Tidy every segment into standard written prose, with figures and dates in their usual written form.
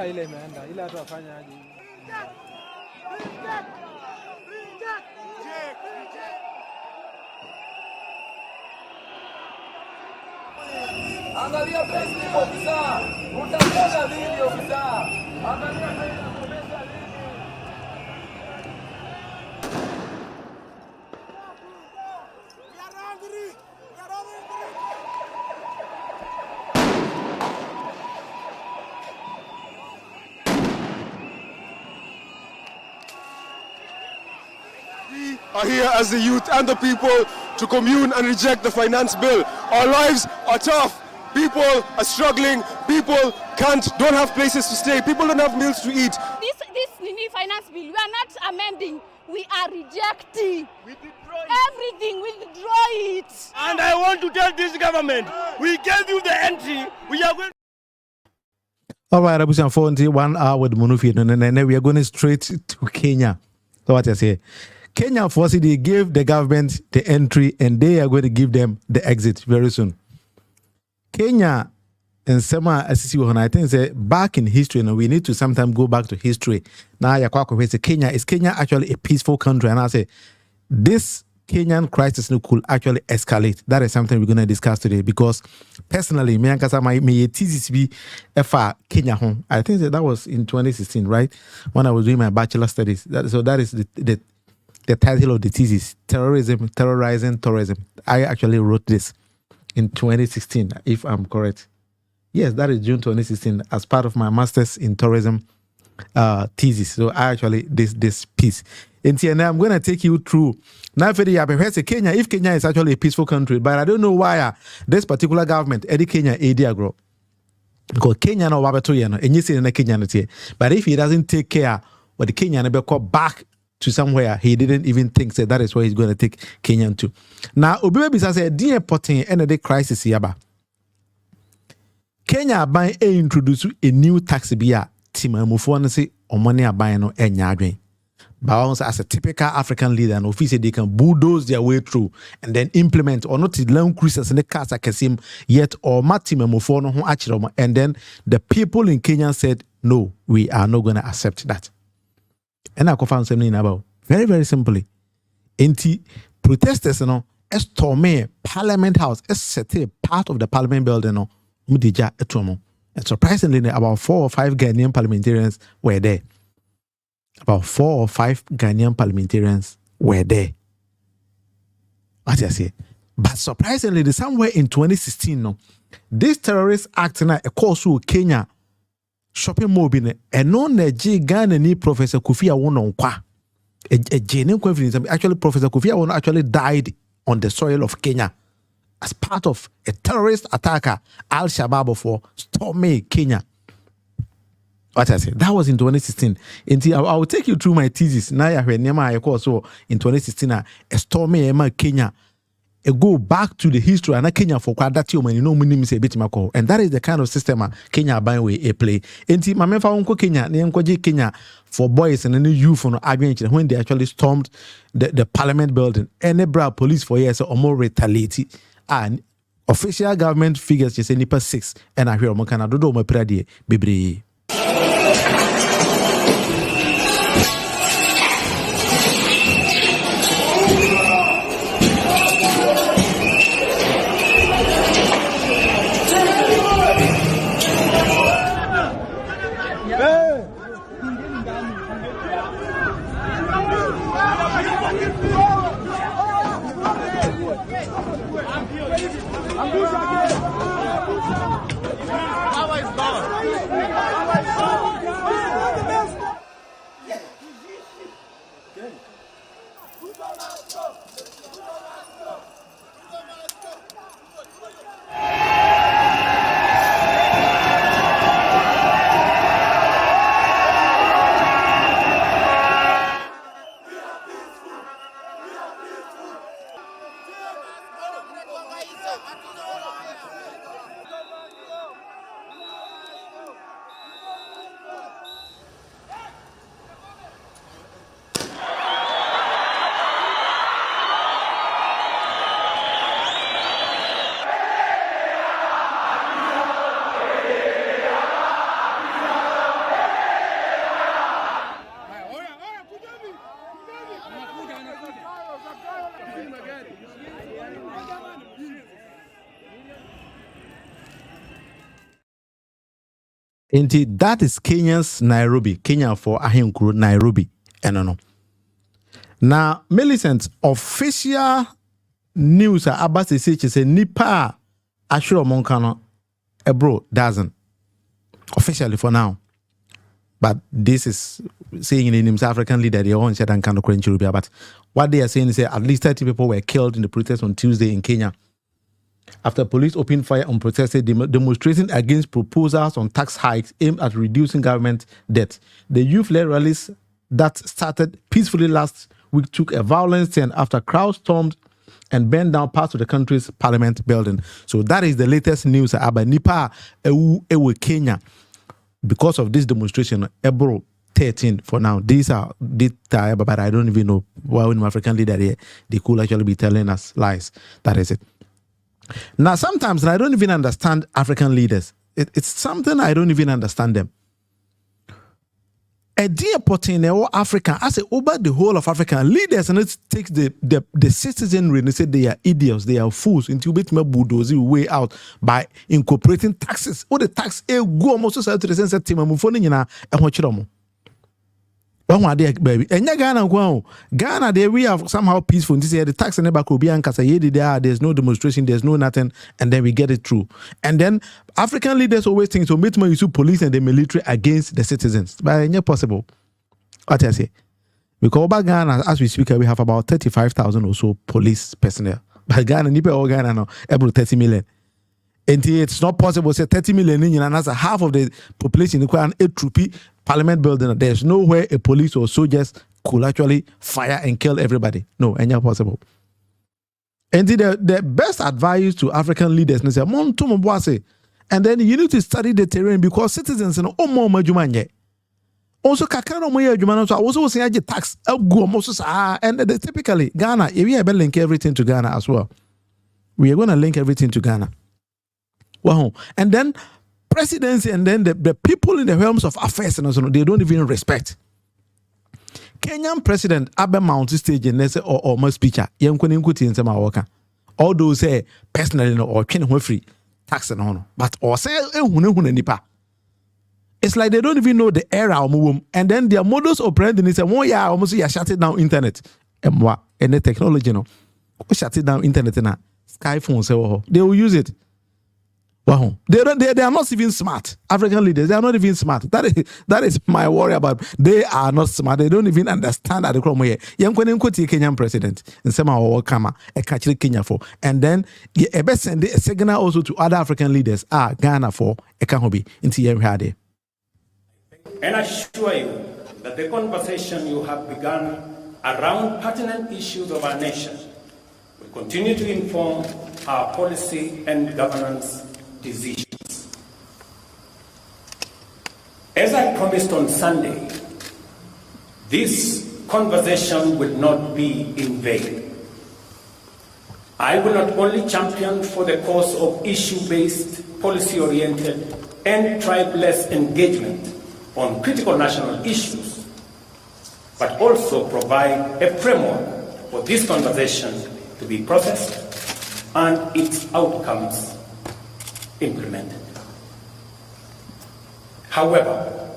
ile imeenda ile watu wafanya aje. Angalia president officer, utaona nini officer? Angalia president officer nini? We are here as the youth and the people to commune and reject the finance bill. Our lives are tough. People are struggling. People don't have places to stay. People don't have meals to eat. This finance bill, we are not amending. We are rejecting. We destroy everything. We withdraw it. And I want to tell this government, we gave you the entry. We are going. All right, Abusian 41 hour with Munufi, and we are going straight to Kenya. So what I say, Kenya first they gave the government the entry, and they are going to give them the exit very soon. Kenya and Sema Assisi, I think say back in history, and we need to sometimes go back to history. Now Kenya is Kenya actually a peaceful country? And I say this Kenyan crisis could actually escalate. That is something we're going to discuss today, because personally, me and Kasa my thesis be Kenya home. I think that was in 2016, right? When I was doing my bachelor studies. That is the title of the thesis: terrorizing tourism. I actually wrote this in 2016, if I'm correct. Yes, that is June 2016, as part of my master's in tourism thesis. So I actually this piece. And I'm going to take you through. Now, Kenya, if Kenya is actually a peaceful country, but I don't know why this particular government, Eddie Kenya, grow. Because Kenya no wabeto and you see in Kenya, but if he doesn't take care, what the Kenyan be called back to somewhere he didn't even think that is where he's going to take Kenyan to. Now, Obi said, "Dear potting energy crisis yaba." Kenya by introduce a new tax bill. Tima mufo say money aban no enya. But as a typical African leader, and officially they can bulldoze their way through and then implement or not long crisis in the case akasim yet or matima mufo no ho and then the people in Kenya said, "No, we are not going to accept that." And I found something about very, very simply. Anti protesters, storm Parliament House, set part of the Parliament building, and surprisingly, about 4 or 5 Ghanaian parliamentarians were there. About 4 or 5 Ghanaian parliamentarians were there. What I say? But surprisingly, somewhere in 2016, this terrorist act na a course to Kenya shopping mall and no Ghana ni Professor Kofi Awon kwa. A genuine confidence. Actually, Professor Kofi Awon actually died on the soil of Kenya as part of a terrorist attacker, Al-Shabaab, for storming Kenya. What I say? That was in 2016. I will take you through my thesis. Now I heard I also in 2016 a storming Kenya. Go back to the history and Kenya for that you say and that is the kind of system Kenya by way a play. And my member uncle Kenya, Kenya for boys and any youth on Agriculture when they actually stormed the Parliament building. And the police for years or more retaliate. And official government figures just say 6 and I hear Mokana Dodo my pradi Bibri. Power is gone. Indeed, that is Kenya's Nairobi. Kenya for Ahinkuru, Nairobi. No. Now, Millicent, official news about the CH say Nipa Ashura Monkano Ebro doesn't. Officially for now. But this is saying in the South African leader, they own Shadan Kano Krenchurubia. But what they are saying is that at least 30 people were killed in the protest on Tuesday in Kenya after police opened fire on protesters demonstrating against proposals on tax hikes aimed at reducing government debt. The youth-led rallies that started peacefully last week took a violent turn after crowds stormed and burned down parts of the country's parliament building. So that is the latest news about Nipa Ewe Kenya. Because of this demonstration, Ebro 13 for now. These are data, but I don't even know why when African leader here, they could actually be telling us lies. That is it. Now, sometimes I don't even understand African leaders. It's something I don't even understand them. A dear potting Africa, I say over the whole of African leaders, and it takes the citizenry and say they are idiots, they are fools, into bit me bulldoze way out by incorporating taxes. All the tax go almost to the sense that Timamufoni and what you baby. And Ghana, there we are somehow peaceful. This year, the tax never could be there's no demonstration, there's no nothing, and then we get it through. And then African leaders always think to meet my use police and the military against the citizens. But it's not possible. What I say? Because about Ghana, as we speak, we have about 35,000 or so police personnel. But Ghana, Ghana now, about 30 million. And it's not possible to say 30 million and that's half of the population require a troopy parliament building. There's nowhere a police or soldiers could actually fire and kill everybody. No, and not possible. And the best advice to African leaders is and then you need to study the terrain because citizens know more majumanye. Also, kakano moya jumano so also say tax and typically Ghana, we are link everything to Ghana as well. We are going to link everything to Ghana. Wow. And then presidency and then the people in the realms of affairs and so on, they don't even respect. Kenyan President Abe Mount stage and they say or my speaker all those say personally or free tax and honor but or say it's like they don't even know the era and then their models operandi say almost shutting down internet and the technology shut it down internet and sky phone say they will use it. Wow. They are not even smart. African leaders, they are not even smart. That is my worry about. They are not smart. They don't even understand at the crime here. Kenyan president and somehow Kama a catch Kenya for. And then a best send a signal also to other African leaders. Ghana for a Kahobi into Yemhade. And I assure you that the conversation you have begun around pertinent issues of our nation will continue to inform our policy and governance decisions. As I promised on Sunday, this conversation will not be in vain. I will not only champion for the cause of issue-based, policy-oriented, and tribeless engagement on critical national issues, but also provide a framework for this conversation to be processed and its outcomes implemented. However,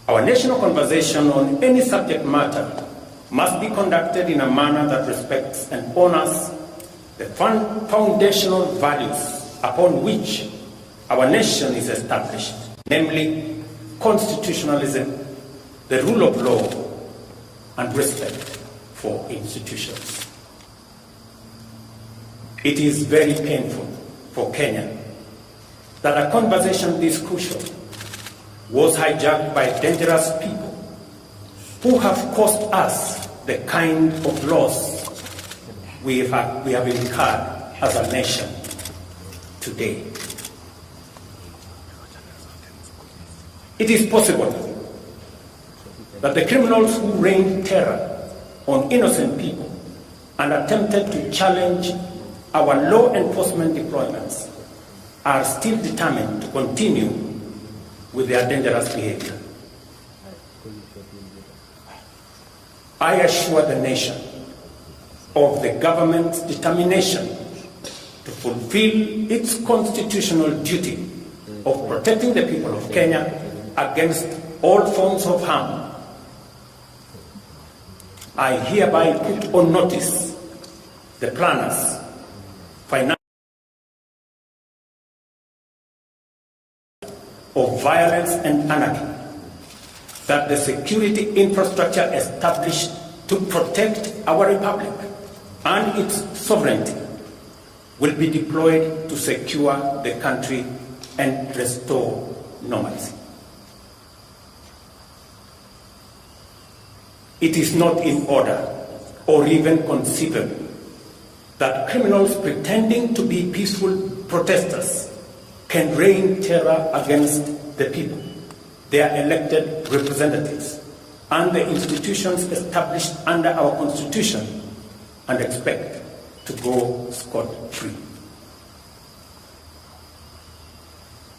our national conversation on any subject matter must be conducted in a manner that respects and honors the foundational values upon which our nation is established, namely constitutionalism, the rule of law, and respect for institutions. It is very painful for Kenya that a conversation this crucial was hijacked by dangerous people who have caused us the kind of loss we have incurred as a nation today. It is possible that the criminals who rained terror on innocent people and attempted to challenge our law enforcement deployments are still determined to continue with their dangerous behavior. I assure the nation of the government's determination to fulfill its constitutional duty of protecting the people of Kenya against all forms of harm, I hereby put on notice the planners, finance of violence and anarchy, that the security infrastructure established to protect our republic and its sovereignty will be deployed to secure the country and restore normalcy. It is not in order or even conceivable that criminals pretending to be peaceful protesters can rain terror against the people, their elected representatives, and the institutions established under our Constitution and expect to go scot-free.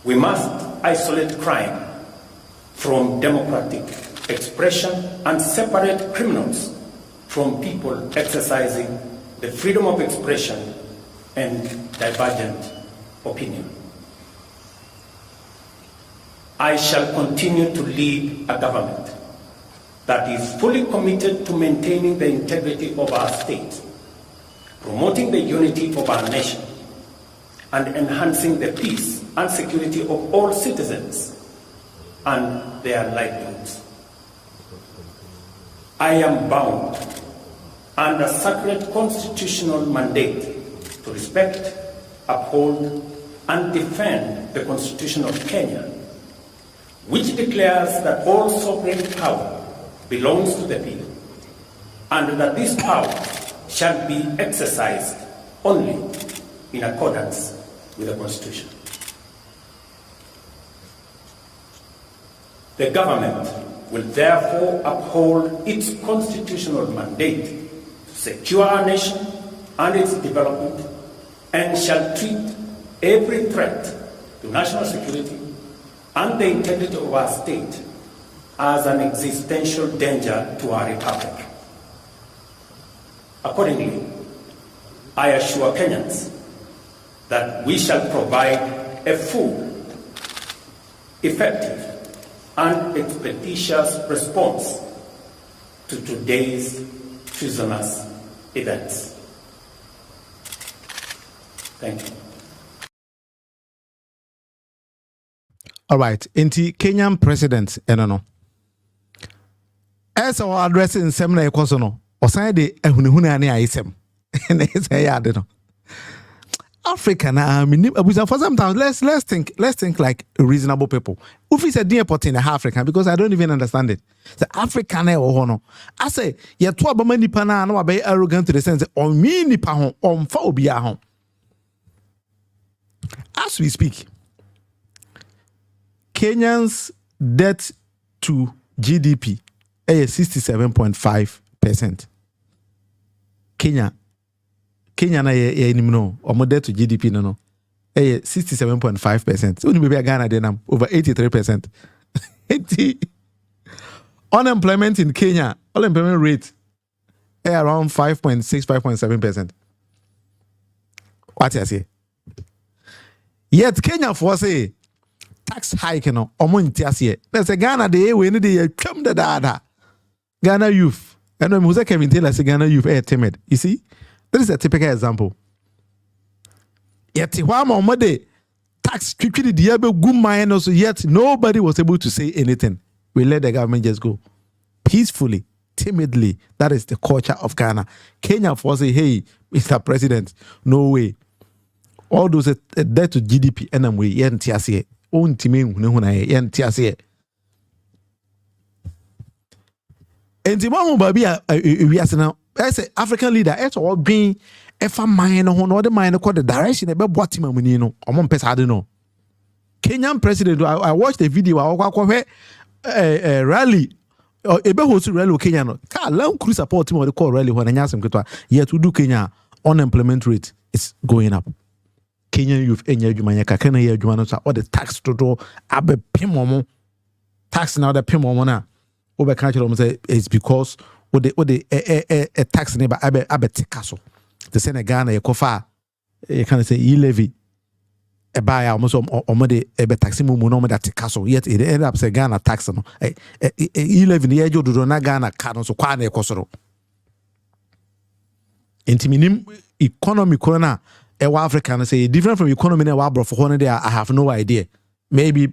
We must isolate crime from democratic expression and separate criminals from people exercising the freedom of expression and divergent opinion. I shall continue to lead a government that is fully committed to maintaining the integrity of our state, promoting the unity of our nation, and enhancing the peace and security of all citizens and their livelihoods. I am bound under sacred constitutional mandate to respect, uphold, and defend the Constitution of Kenya, which declares that all sovereign power belongs to the people, and that this power shall be exercised only in accordance with the Constitution. The government will therefore uphold its constitutional mandate to secure our nation and its development, and shall treat every threat to national security and the integrity of our state as an existential danger to our republic. Accordingly, I assure Kenyans that we shall provide a full, effective, and expeditious response to today's treasonous events. Thank you. All right. Inti Kenyan President, no. As our address in seminar ekosono, osan de ehunehune ane ayesem. Na say ya de no. Africa na abusa for sometimes let's think like reasonable people. If we say dear in Africa, because I don't even understand it. The African no. I say ye to abama nipa na no be arrogant to the sense on me nipa ho on fa obia ho. As we speak, Kenyans debt to GDP is 67.5%. Kenya na ye no omo debt to GDP no 67.5%. So maybe Ghana dey nam over 83%. Unemployment in Kenya, unemployment rate around 5.6-5.7%. What you say? Yet Kenya for say tax hike no omo ntiase. Let's say Ghana dey we ni dey twam da. Ghana youth. And when Moses Kevin Taylor say Ghana youth timid. You see? That is a typical example. Yet omo dey tax quickly the able good mine also, yet nobody was able to say anything. We let the government just go peacefully, timidly. That is the culture of Ghana. Kenya for say, hey, Mr. President, no way. All those debt to GDP and we yentiase. Own teaming yentiase. And the one baby we are now. I say African leader, it's all being if a mine or the mine called the direction about what him no or I don't know. Kenyan President, I watched the video a rally or a host rally Kenya. Long cruise support him or the call rally when I ask him yet to do Kenya unemployment rate is going up. Kenyan youth enya jumanya Kenya year jumano or the tax to do abe pimomo tax now the pimomo na over country say it's because what the tax neighbor abe tikaso the Senegal you kofa you can say levy a buy almost already a taxi mumu that castle. Yet it ended up saying Ghana tax no. 11 years old do not Ghana card so kwane kosoro. Intiminim economy corner African say different from economy na wabro for one day. I have no idea. Maybe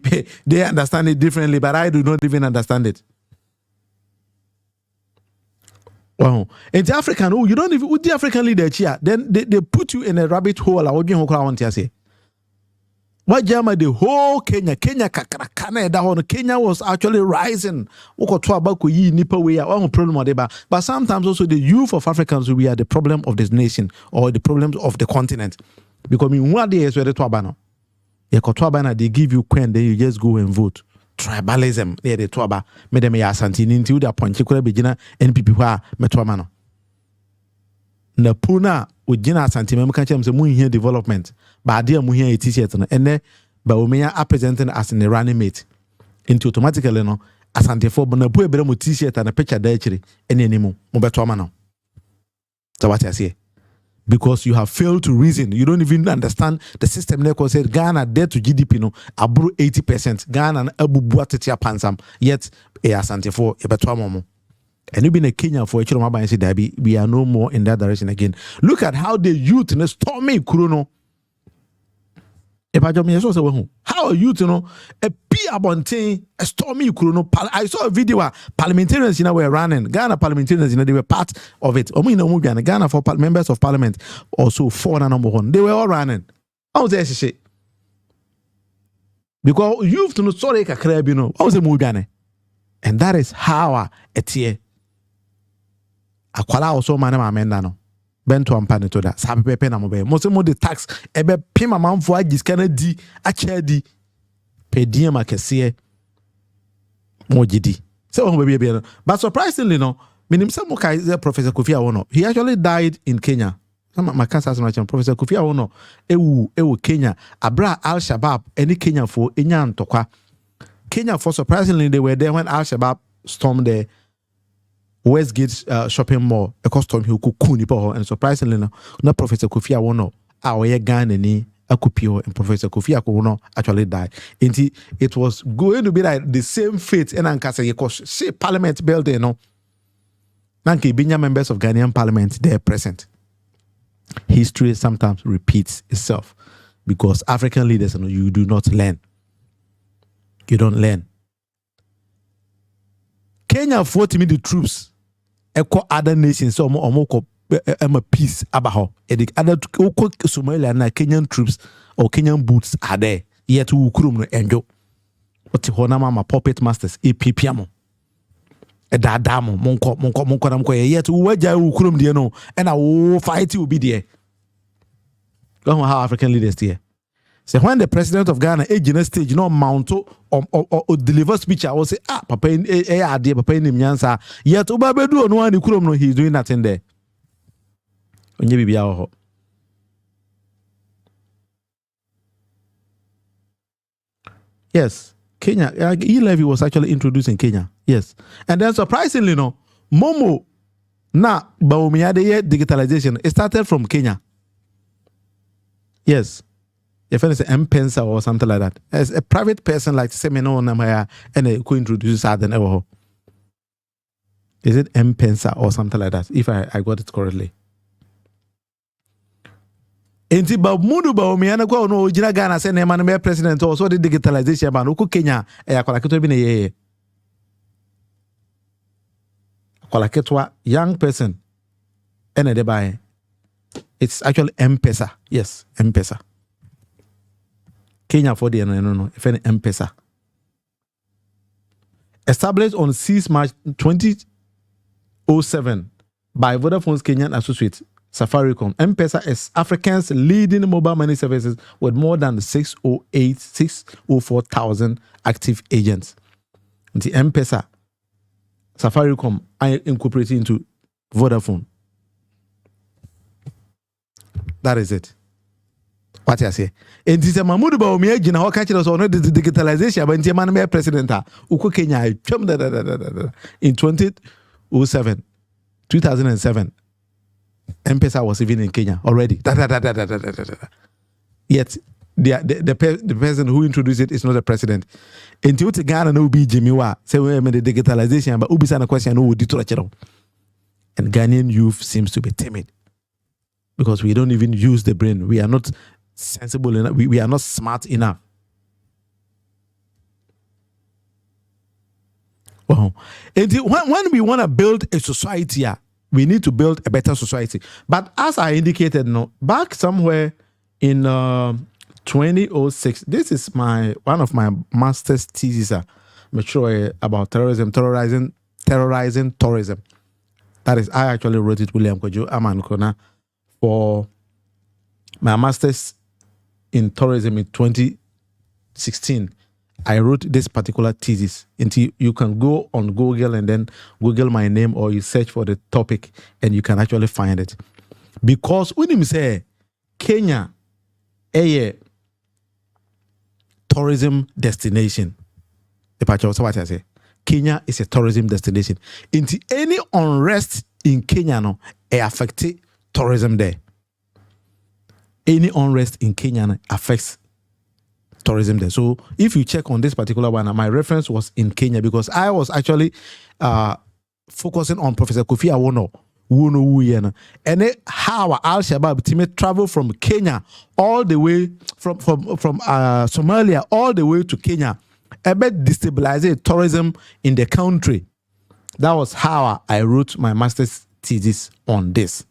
they understand it differently, but I do not even understand it. Wow. In the African, you don't even with the African leader here, then they put you in a rabbit hole. I want to say. What Jama the whole Kenya was actually rising. But sometimes also the youth of Africans we are the problem of this nation or the problems of the continent. Because in one day is where the Twabano. They give you Queen, then you just go and vote. Tribalism, near the Twaba, made them a santini into the point, you could be Gina and people who are Metwamano. Napuna with Gina Santimem catch them here development, but dear Muhia a t-shirt and then Baumea are presenting as an running mate. Into automatically no, as Antifo, but Napu Bremo t-shirt and a picture dietary, and any more, Mobetwamano. So what I say? Because you have failed to reason. You don't even understand the system. Neko said Ghana debt to GDP no abro 80%. Ghana and Abu Buatetia Pansam. Yet a asante for a betwamomo. And you been a Kenya for a chilomaba and say we are no more in that direction again. Look at how the youth in a stormy Kurono. How are youth, a peer abonting, a stormy Kurono. I saw a video where parliamentarians were running. Ghana parliamentarians, they were part of it. Ghana for members of parliament, also 4 number 1. They were all running. I was there, because youth to know sorry, I was a movie. And that is how it's here. Akwala also man amendano. Bento ampane to that. Sabe pepe na mobe. Most of the tax ebe pima manfo agiskana di achedi. Pedie makese mojidi. So baby. But surprisingly no, minim some Professor Kofi Awono. He actually died in Kenya. My cancer Professor Kofi Awono ewu Kenya. Abra Al-Shabaab any Kenya for enyan tokwa. Kenya for surprisingly they were there when Al-Shabaab stormed the Westgate shopping mall, a custom who could and surprisingly, no Professor Kofi Awono, our Ghana ni Akupio and Professor Kofi Awono actually died. And it was going to be like the same fate and Ankasa because see Parliament building, no. Nanki Binya members of Ghanaian Parliament, they're present. History sometimes repeats itself because African leaders, you do not learn. You don't learn. Kenya fought me the troops. Echo other nations, so omoko peace abaho. Edik other Somalia na Kenyan troops or Kenyan boots are there. Yet we kurum no enjo. Oti hona mama puppet masters epipiamo. Edadamo monko namko yet we waja kurum die no and a fight will be there. Don't know how African leaders there. So when the president of Ghana agent stage mount or deliver speech, I will say, papa in papa in Nyansa. Yet Ubabedu no one no he's doing nothing there. Yes, Kenya. E-levy was actually introduced in Kenya. Yes, and then surprisingly, Momo na Baumiade digitalization. It started from Kenya. Yes. If it's an M-Pensa or something like that. As a private person like Semino Namaya and a co-introduce than ever. Is it M-Pensa or something like that? If I got it correctly. Enti ba mudu ba omiana kwa no ojina Ghana say na man president also the digitalization ban uku Kenya akwala keto bi na ye. Akwala ketwa young person ene de buy. It's actually M-Pesa. Yes, M-Pesa. Kenya for the no if any M-Pesa. Established on 6 March 2007 by Vodafone's Kenyan associate Safaricom. M-Pesa is Africa's leading mobile money services with more than 604,000 active agents. The M-Pesa Safaricom are incorporated into Vodafone. That is it. What I say? And this is Mahmoud Baumia, you know, catch us on the digitalization, but the man president, Uku Kenya, in 2007, M-Pesa was even in Kenya already. Yet, the person who introduced it is not the president. Until the Ghana no be Jimmy Wa say we the digitalization, but ubi sana question no would and Ghanaian youth seems to be timid because we don't even use the brain. We are not sensible enough. We are not smart enough. Wow. And when we want to build a society, we need to build a better society. But as I indicated, no, back somewhere in 2006, this is one of my master's thesis, mature about terrorism. That is, I actually wrote it, William Kojo Amankona, for my master's in tourism in 2016. I wrote this particular thesis. Until you can go on Google and then Google my name, or you search for the topic and you can actually find it. Because when you say Kenya, a tourism destination, what I say, Kenya is a tourism destination. Into any unrest in Kenya, no, it affects tourism there. Any unrest in Kenya affects tourism there. So if you check on this particular one, my reference was in Kenya because I was actually focusing on Professor Kofi Awono, and how Al-Shabaab team travel from Kenya all the way from Somalia all the way to Kenya, about destabilizing tourism in the country. That was how I wrote my master's thesis on this.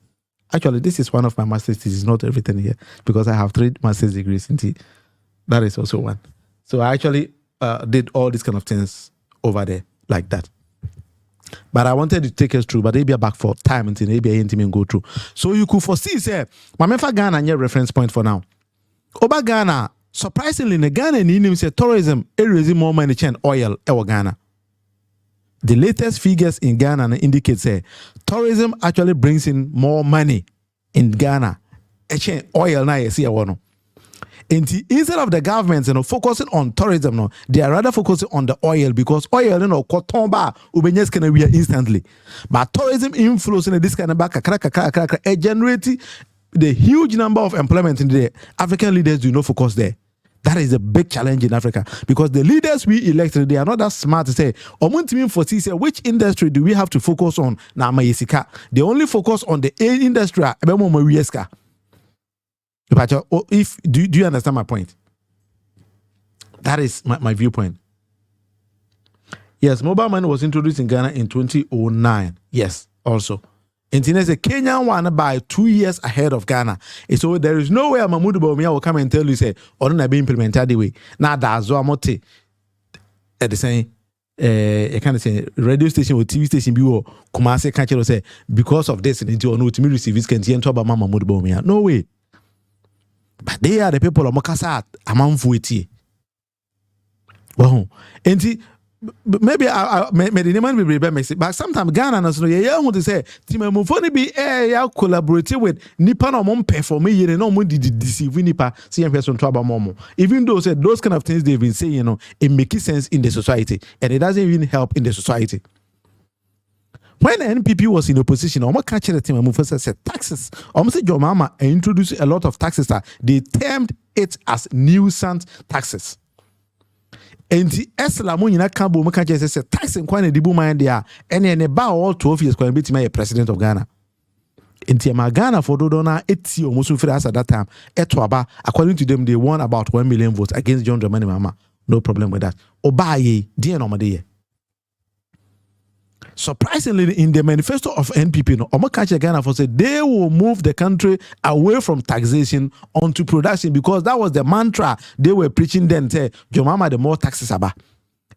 Actually, this is one of my master's thesis, not everything here, because I have 3 master's degrees in tea. That is also one. So I actually did all these kind of things over there like that. But I wanted to take us through, but they be back for time until maybe I ain't go through. So you could foresee, say, my member Ghana and your reference point for now. Oba Ghana, surprisingly, in Ghana and say tourism, raising more money than oil ever Ghana. The latest figures in Ghana indicate say tourism actually brings in more money in Ghana. Oil na you see a one. Instead of the government, focusing on tourism, they are rather focusing on the oil because oil, kotomba ubenyes can be instantly. But tourism inflows in this kind of back, it generates the huge number of employment in the African leaders do not focus there. That is a big challenge in Africa because the leaders we elected, they are not that smart to say, which industry do we have to focus on? They only focus on the industry. If do you understand my point? That is my viewpoint. Yes, mobile money was introduced in Ghana in 2009. Yes, also. And it's a Kenyan one by 2 years ahead of Ghana. So there is no way Mahmoud Bawumia will come and tell you, say, or not be implemented the way. Now that's what I'm at the same I can't say radio station or TV station be or Kumasi catcher say because of this and you know to me receive this can talk about Mahmoud Bawumia. No way. But they are the people of Makasat, among Fuiti. Well, and maybe I the name will be messy, but sometimes Ghana and so yeah, want to say, Timofoni be collaborating with Nippon or Mompe for me, you know, deceive Nipa, see person trouble Momo. Even though said those kind of things they've been saying, it makes sense in the society, and it doesn't even help in the society. When NPP was in opposition, Oma catch the team and said taxes. Almost your mama introduced a lot of taxes that they termed it as nuisance taxes. And the Escalete in that camp, Oma catch said tax and quite a dibu mind there, and then about all 12 years going to be my president of Ghana. In Tima Ghana for Dodona, 80 almost at that time. Etwaba, according to them, they won about 1 million votes against John Dramani Mama. No problem with that. Obaye, dear Nomade. Surprisingly, in the manifesto of NPP, Omakache Ghana for said they will move the country away from taxation onto production because that was the mantra they were preaching then. Say, Jomama, the more taxes aba.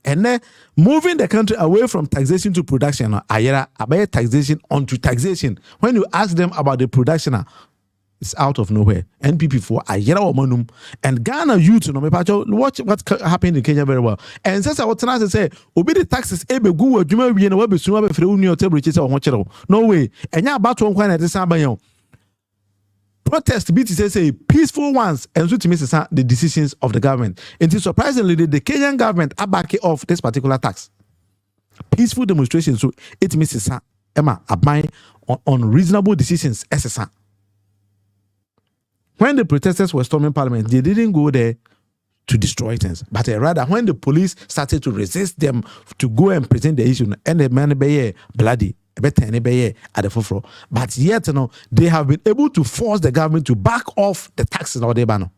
And then moving the country away from taxation to production, ayera about taxation onto taxation. When you ask them about the production, it's out of nowhere. NPP for ayera omanum and Ghana youth no me pacho watch what happened in Kenya very well. And since I was trying to say, obi the taxes ebe gu adwuma wie na we besu aba fere uni otebro chese ho kire. No way. Enya abato nkwa na tesa banyo. Protest be to say peaceful ones and so to miss the decisions of the government. And surprisingly, the Kenyan government are backing off this particular tax. Peaceful demonstrations, so it misses Emma abide on reasonable decisions. SSA. when the protesters were storming parliament, they didn't go there to destroy things, but rather when the police started to resist them to go and present the issue, and the man be bloody, at the forefront. But yet, they have been able to force the government to back off the taxes or the ban.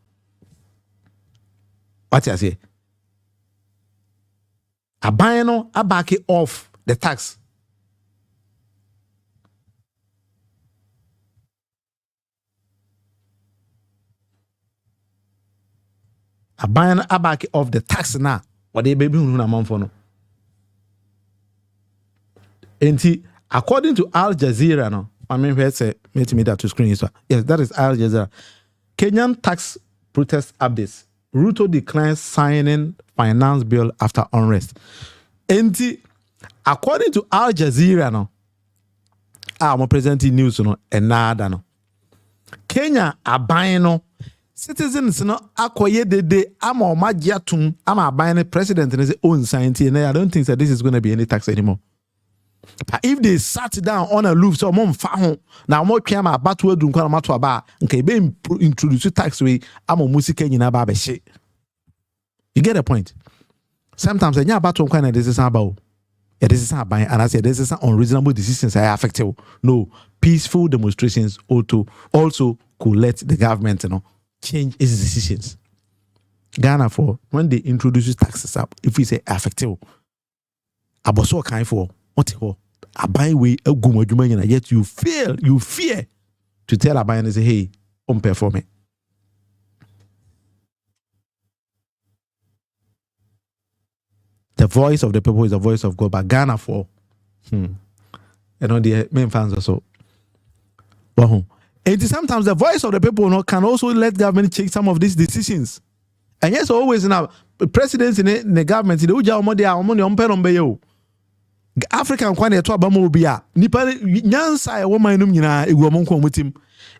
What I say? A ban a back it off the tax. A ban a back of the tax now. What they baby who na man for no. According to Al Jazeera, no, I mean, where say me that to screen is yes, that is Al Jazeera. Kenyan tax protest updates. Ruto declines signing finance bill after unrest. According to Al Jazeera, no, I'm presenting news, no, and nada, no. Kenya aban no. Citizens no akoye de ama omagiatum ama aban president and his own science, and I don't think that this is going to be any tax anymore. But if they sat down on a roof, so mom fa now more piama about to do matter about okay, be introduce tax way, amo music in a babe shit. You get the point? Sometimes I about to kind of this is about this is about and I say this is unreasonable decisions I affect you. No, peaceful demonstrations also could let the government change its decisions. Ghana for when they introduce taxes up, if we say affective, aboso kind for what a buy way a gumajumanya, yet you fear to tell a buyer and say, hey, perform it. The voice of the people is the voice of God, but Ghana for the main fans also. And sometimes the voice of the people can also let government take some of these decisions. And yes, always now presidents in the government, the uja omode a omone ompe yo. African kwane to abamo obi a nipa nyansa e woman num nyina egu omonko omutim.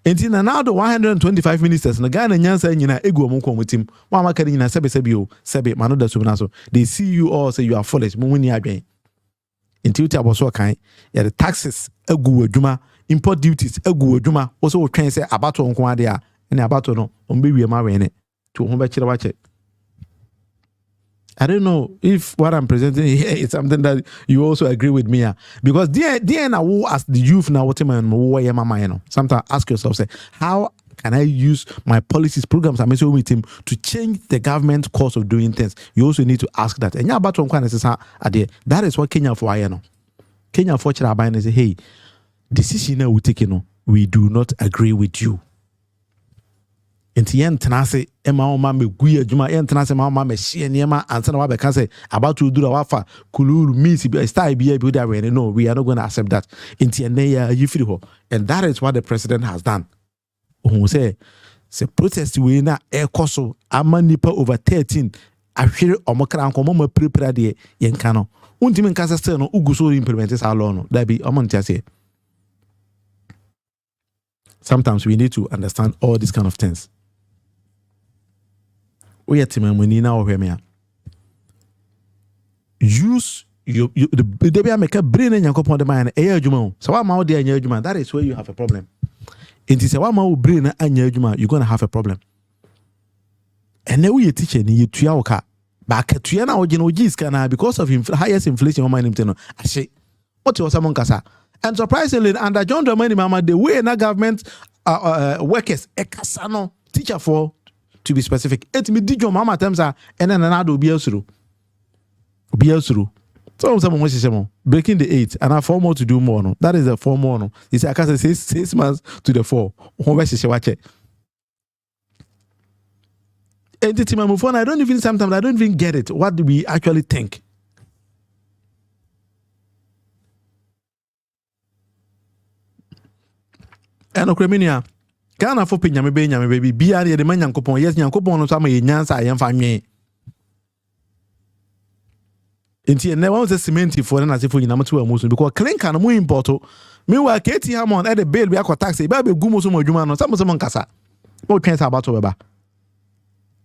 Enti na now the 125 ministers na Ghana nyansa nyina egu omonko omutim. Mo amaka nyina sebe mano da subna so. They see you all say you are foolish. Mo woni adwen. Enti uti aboso kan ya the taxes egu adwuma, import duties egu adwuma. Also wo twen say abato nko ade a na abato no ombe wie ma wene. To ho be kire wache. I don't know if what I'm presenting here is something that you also agree with me, because now as the youth now, sometimes ask yourself, say, how can I use my policies, programs, and with him to change the government course of doing things? You also need to ask that. And that is what Kenya for I know. Kenya for Chirabai say, hey, decision we take, we do not agree with you. Enti yen tenase ema o ma megui adwuma yen tenase ma o ma mehie niema ansa na wa be ka say about to do wafa kululu means style be that way. No, we are not going to accept that. Enti ene ya yifiri ho, and that is what the president has done. Who say protest we na ekoso ama nipa over 13 ahwere omokra ankomo ma prepare de yen ka no untimi nka still no uguso implement this law no that be omontia say. Sometimes we need to understand all these kind of things. We use the make a brain in your company the man a so I'm out there that is where you have a problem. It is a one brain and you're gonna have a problem. And then we teach you to your car back at Triana or Genogis can because of highest inflation on my name. I say what was among Casa. And surprisingly, under John Dramani Mama, the way in a government workers a casano teacher for to be specific. It me did your mama terms are and then another be else through. So someone was breaking the 8 and I 4 more to do more. No, that is a 4 more. No, it's I can say 6 months to the 4. And the team I move on. I don't even get it. What do we actually think? And Okreminia, Ghana for Pinyame baby, be the man Yankopon, yes, Yankopon, no time, Yansa, I am family. Until never was a cementy for an as if we number 2 Muslim because clink and more important. Meanwhile, Katie Hammond at the bail be a taxi, baby Gumosumo Juman, or some Casa. What chance about Weba?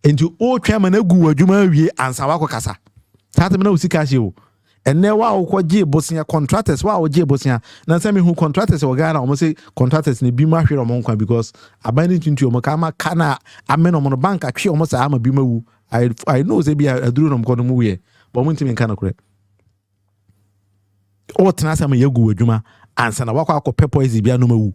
Into all Chairman Egu Juma and Sawako Casa. Tatamano Sikasio. And now wa J Bosnia contractors, wa J Bosnia. Now say me who contractors or Ghana almost say contractors ni bima hwere omonkwa because abandon into omaka kana amen on bank akwe almost am bima wu. I know say be a duru no mkono mu we. But mun timi kana kure. O tena say me yagu adwuma ansa na wakwa akọ poison bia no mawu.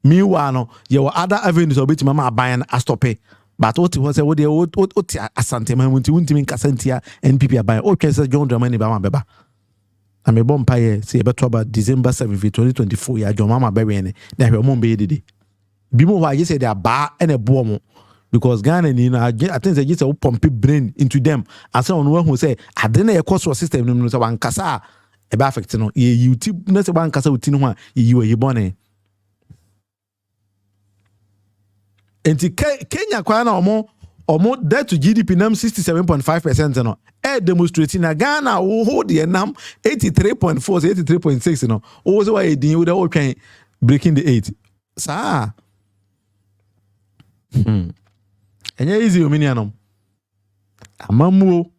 Meanwhile no ye were other avenues obeti mama aban astope. But what was say what asante man wunti kasantia NPP aban o twese John Dramani ba ma beba na me bom paye say beto ba December 7 2024 ya John mama bebe ne na hwe mo be dede bi mo wa say they ba and a bo because Ghana ni na I think say just pump brain into them and say on who say ade na your system no say wan kasa e ba affect no ye YouTube na say wan kasa uti no ho a ye bone. Enti Kenya kwa na omo debt to GDP nam 67.5% no demonstrating na Ghana wo hold the nam 83.4 83.6 no o so why din wo dey twan breaking the 8 sa enya easy omini anom amamuo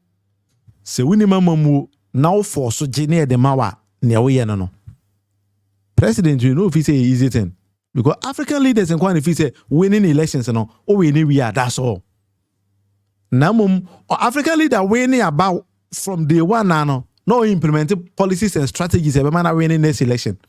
se wuni mamamuo na wo force gene de mawa ne wo ye no president you know if he say easy thing. Because African leaders in Kwan if he say winning elections and all, we are, that's all. Now, African leader winning about from day one now, no implementing policies and strategies every man are winning this election.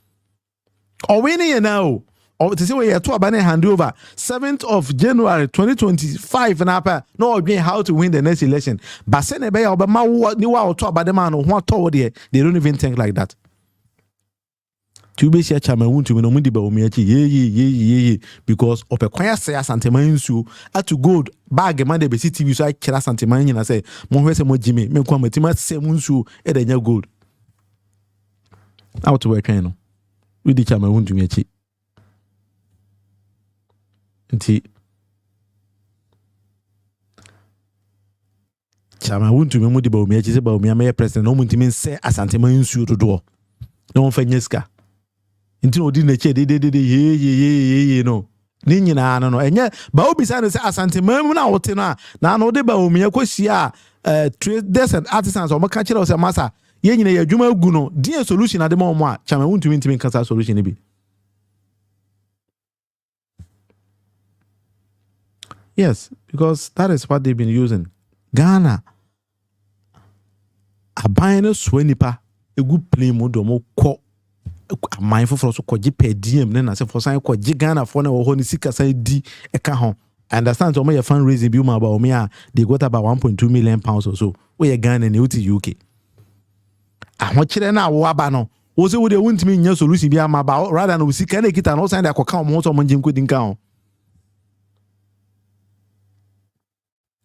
Or winning now. Or to say we are to abandon handover 7th of January 2025 and up no again how to win the next election. But send a bay Obama what to about the man who want to they don't even think like that. To be sure chama wuntu me no mundi ba omiachi ye because of a kwaya say asantema nsu at go bag man dey be TV so I kira asantema nyina say mo hwese mo jimi me kwa matima say nsu e da nya gold out we twan no we di chama wuntu me achi nti chama wuntu me mudi ba omiachi say ba omia me president no muntimi say asantema nsu dodo no fa nyeska nti odi na che de ye no ni nyina no enye ba obi sa no se asante mamu na wote no na no de ba omi akosia traders and artisans o maka kire o se masa ye nyina ye adwuma agu no die solution ade ma omo a chama wuntumi ntimi kasa solution ni bi. Yes, because that is what they've been using. Ghana abayano swenipa egu play mo do mo ko mindful for so kwaji per diem na se for san kwaji Ghana for na wo ho ni sika san di e ka ho. I understand so my fundraising bi ma about me they got about 1.2 million pounds or so. We Ghana ni uti UK. Ahon kire na wo aba no. Wo se wo de wuntimi nya solution bi ama ba rather na wo sika na kita no san da koka mo so mo njim ko dinka ho.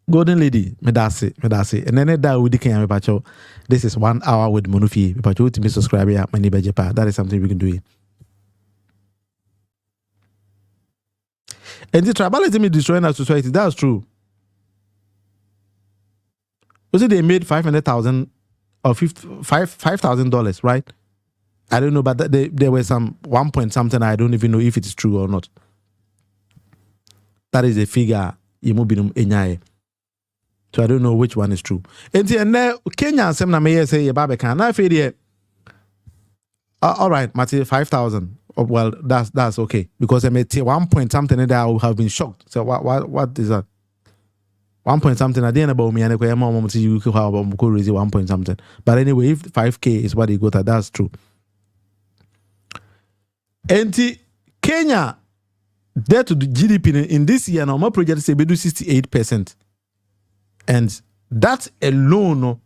Golden lady, me that's it. And then that we can me pacho. This is 1 hour with Monufi. Me pacho to be subscribe ya my neighbor Jepa. That is something we can do. And the tribalism is destroying our society. That's true. Was it they made $500,000 or $5,000, right? I don't know, but there were some 1 point something. I don't even know if it is true or not. That is a figure. Imubinum enyaye. So I don't know which one is true. And then Kenya sem na me say babe can na fe all right, Mati 5,000. Well, that's okay because I made 1 point something that I would have been shocked. So what is that? 1 point something at the end about me and I mom to you how about raise 1 point something. But anyway, if 5K is what he got at, that's true. And Kenya debt to the GDP in this year now, my project say we do 68%. And that alone,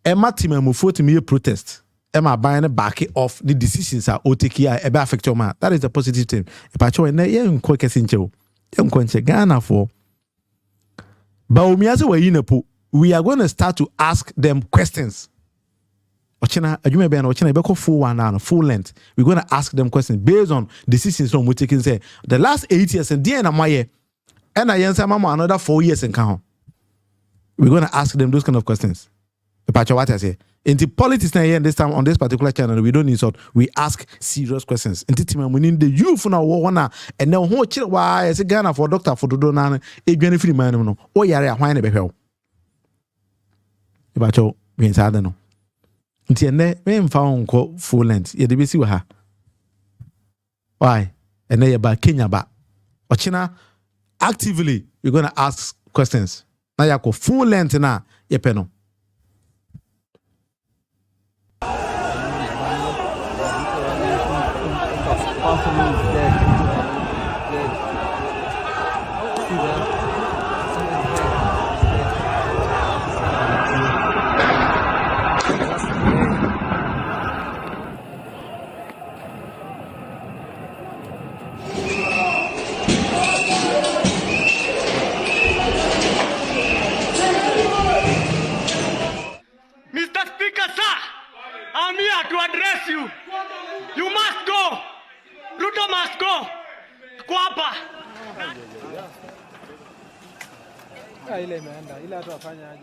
Emma Timamu for to me a protest. Emma buying a back off the decisions are OTK ebe affect your man. That is a positive thing. If I show na yen kweke sincho. Yen kwenche Ghana for. But we are going to start to ask them questions. Ochina be na full one now, full length. We're going to ask them questions based on decisions from we taking say the last 8 years and then amaye and I answer mama another 4 years in count. We're going to ask them those kind of questions. What I say. In the politics now here this time on this particular channel, we don't insult. We ask serious questions. In the team we need the youth now wanna and now who chill why is Ghana for doctor for do na e gwen free man no. O yare ahwan na be hwe. Pacho we inside no. Nti ene me mfa onko full length. Ye de besi wa ha. Why? Ene ye ba Kenya ba. Ochina actively you're going to ask questions. Na ya ko full length na ye pe no. Mr. Speaker, sir, I'm here to address you. You must go. Ruto must go. Kwapa. Ile imeenda, ile hata wafanya aje.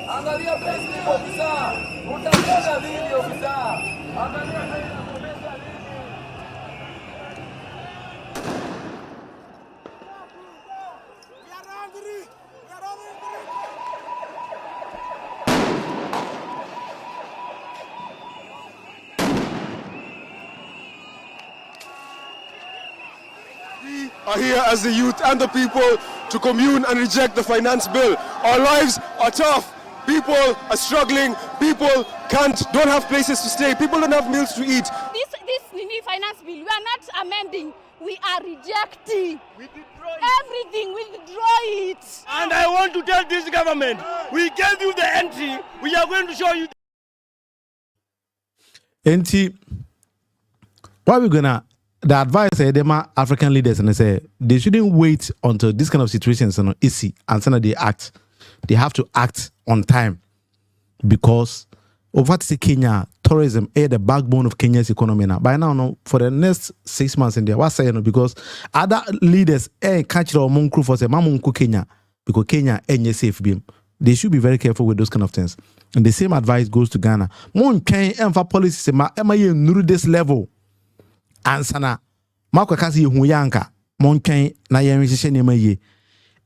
Angalia president ofisa. Utaona nini ofisa? Angalia president. We are here as the youth and the people to commune and reject the finance bill. Our lives are tough. People are struggling. People don't have places to stay. People don't have meals to eat. This finance bill, we are not amending. We are rejecting. We destroy Everything, we withdraw it. And I want to tell this government, we gave you the entry. We are going to show you. Enti, what we're gonna, the advice them African leaders and they say they shouldn't wait until this kind of situations are easy and then they act. They have to act on time because over to Kenya, tourism is the backbone of Kenya's economy now. By now, no, for the next 6 months in there, what's saying because other leaders catch the Munku for say Mamunku Kenya because Kenya ain't safe beam. They should be very careful with those kind of things. And the same advice goes to Ghana. Mon can emfa policy say ma ye nuru this level. Ansana makwa kasi huyanka mon kan na ye nhihye nema ye.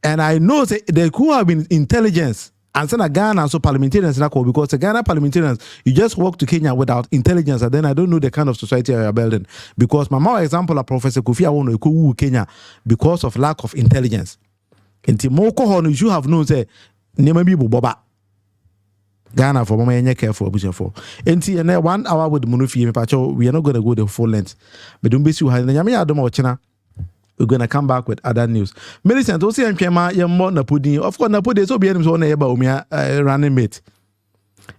And I know say there could have been intelligence and send a Ghana so parliamentarians because the Ghana parliamentarians you just walk to Kenya without intelligence and then I don't know the kind of society you are building because my more example of Professor Kofi Awono ko Kenya because of lack of intelligence. Enti moko hono you have known say nema bi boba Ghana for mama yenye careful abuja for. Enti ene 1 hour with Munufi me pacho we are not going to go the full length. But don't be so high. Nyame adom ochina. We're going to come back with other news. Millicent, also I'm Kema yemo na pudin. Of course na pudin so be enim so na yeba umia running mate.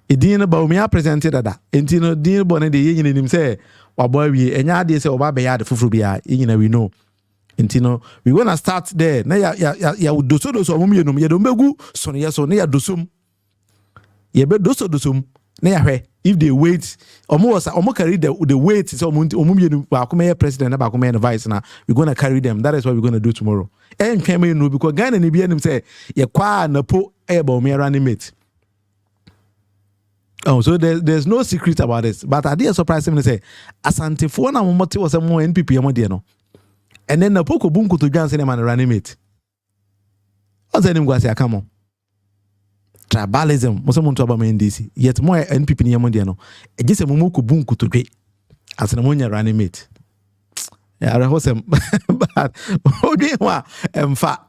Edin ba umia presented that. Enti no din bone de yin nim say waboy wi enya ade say oba be ya de fufuru bia yin we know. Enti no we going to start there. Na ya doso omum yenum ye do mbegu so ne yeso ne ya dosum. Ye be dosum na ya hwe if they wait omo carry the weight so omum yenum ba kuma president na ba kuma vice na we going to carry them. That is what we're going to do tomorrow. En kema no because Ghana ni bia nim say ye kwa na po e ba omo running mate. Oh, so there's no secret about this. But I did surprise him say Asante for na momote was more NPP amo de no. And then na poko bunku to Ghana say man running mate. What's the name go say akamo? Tribalism, most of them NDC. Yet more NPP ni amo de no. E just mumu ko bunku to dwe. As na monya running mate. Yeah, I hope some but odwe wa emfa.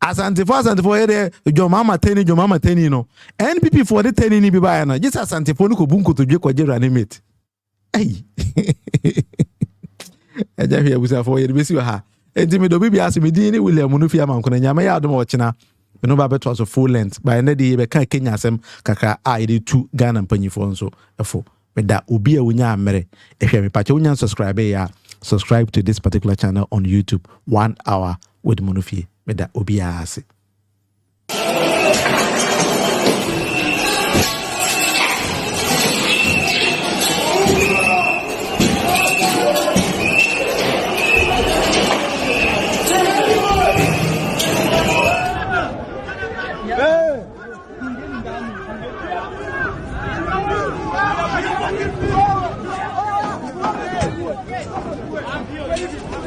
Asante for here your mama teni no. NPP for the teni ni bi ba na. Just asante for no ko bunku to dwe ko je running mate. Hey. Eja hia busa for here be si ha. Enti me do bi aso me din ni William Munufi amanko na nyama ya adom ochina. Me no ba beto so full length. By na dey be kan Kenya asem kaka a dey tu Ghana mpanyifo nso efo. Me da obi a wonya amere. Ehwe me pache wonya subscribe to this particular channel on YouTube 1 hour with Munufi. Me da obi a ase.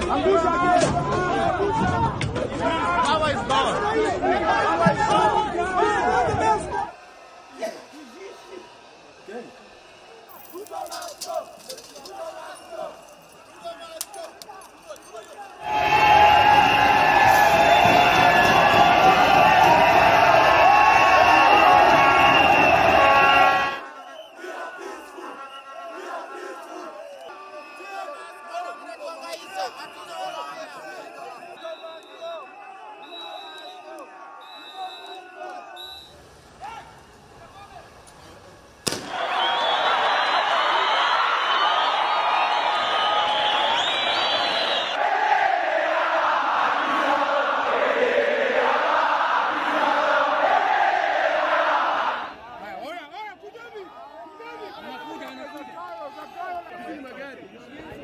I'm Magari.